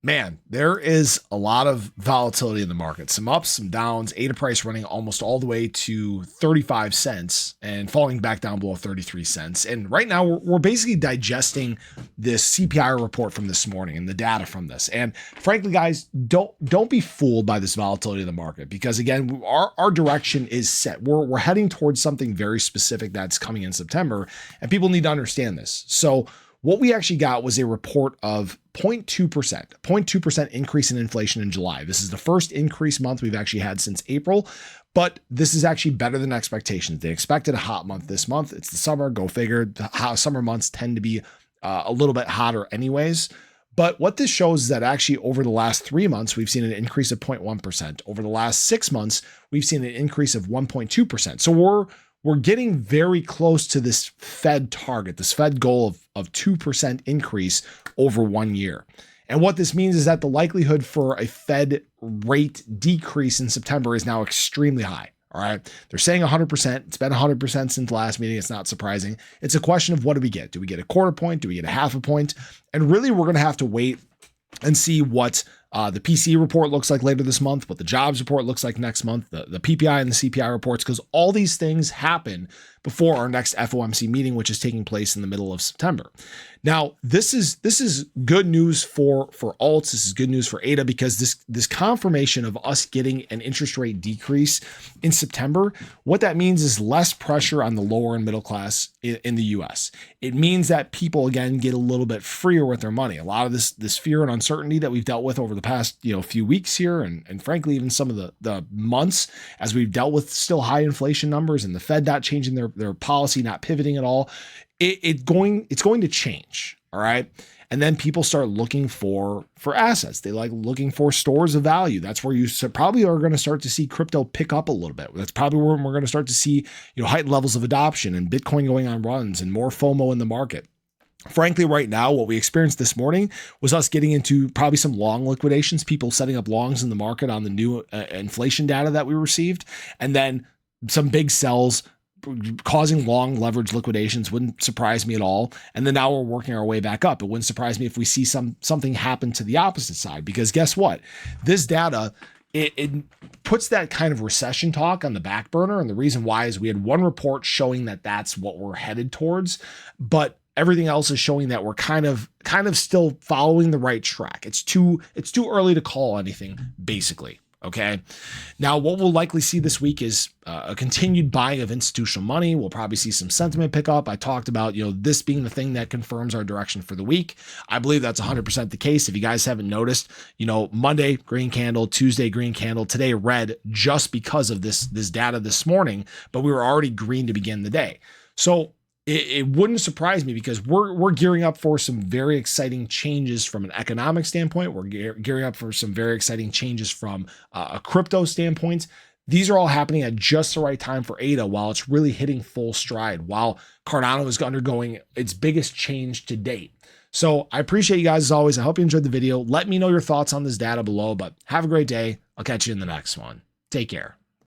Man, there is a lot of volatility in the market. Some ups, some downs. ADA price running almost all the way to 35 cents and falling back down below 33 cents. And right now we're basically digesting this CPI report from this morning and the data from this. And frankly, guys, don't be fooled by this volatility in the market, because again, our direction is set. We're heading towards something very specific that's coming in September, and people need to understand this. So what we actually got was a report of 0.2% increase in inflation in July. This is the first increase month we've actually had since April, but this is actually better than expectations. They expected a hot month this month. It's the summer, go figure. Summer months tend to be a little bit hotter anyways. But what this shows is that actually over the last 3 months, we've seen an increase of 0.1%. Over the last 6 months, we've seen an increase of 1.2%. So we're getting very close to this Fed target, this Fed goal of 2% increase over 1 year. And what this means is that the likelihood for a Fed rate decrease in September is now extremely high. All right. They're saying 100%. It's been 100% since the last meeting. It's not surprising. It's a question of what do we get? Do we get a quarter point? Do we get a half a point? And really, we're going to have to wait and see what the PCE report looks like later this month, what the jobs report looks like next month, the PPI and the CPI reports, because all these things happen before our next FOMC meeting, which is taking place in the middle of September. Now, this is good news for alts. This is good news for ADA, because this confirmation of us getting an interest rate decrease in September, what that means is less pressure on the lower and middle class in the US. It means that people, again, get a little bit freer with their money. A lot of this fear and uncertainty that we've dealt with over the past few weeks here, and frankly, even some of the months as we've dealt with still high inflation numbers and the Fed not changing their policy, not pivoting at all, it's going to change. All right. And then people start looking for assets. They like looking for stores of value. That's where you probably are going to start to see crypto pick up a little bit. That's probably where we're going to start to see heightened levels of adoption and Bitcoin going on runs and more FOMO in the market. Frankly, right now, what we experienced this morning was us getting into probably some long liquidations, people setting up longs in the market on the new inflation data that we received, and then some big sells causing long leverage liquidations. Wouldn't surprise me at all. And then now we're working our way back up. It wouldn't surprise me if we see something happen to the opposite side, because guess what? This data, it puts that kind of recession talk on the back burner. And the reason why is we had one report showing that that's what we're headed towards, but everything else is showing that we're kind of still following the right track. It's too early to call anything, basically. Okay. Now, what we'll likely see this week is a continued buying of institutional money. We'll probably see some sentiment pick up. I talked about, this being the thing that confirms our direction for the week. I believe that's 100% the case. If you guys haven't noticed, Monday, green candle, Tuesday, green candle, today, red, just because of this data this morning, but we were already green to begin the day. So it wouldn't surprise me, because we're gearing up for some very exciting changes from an economic standpoint. We're gearing up for some very exciting changes from a crypto standpoint. These are all happening at just the right time for ADA, while it's really hitting full stride, while Cardano is undergoing its biggest change to date. So I appreciate you guys as always. I hope you enjoyed the video. Let me know your thoughts on this data below, but have a great day. I'll catch you in the next one. Take care.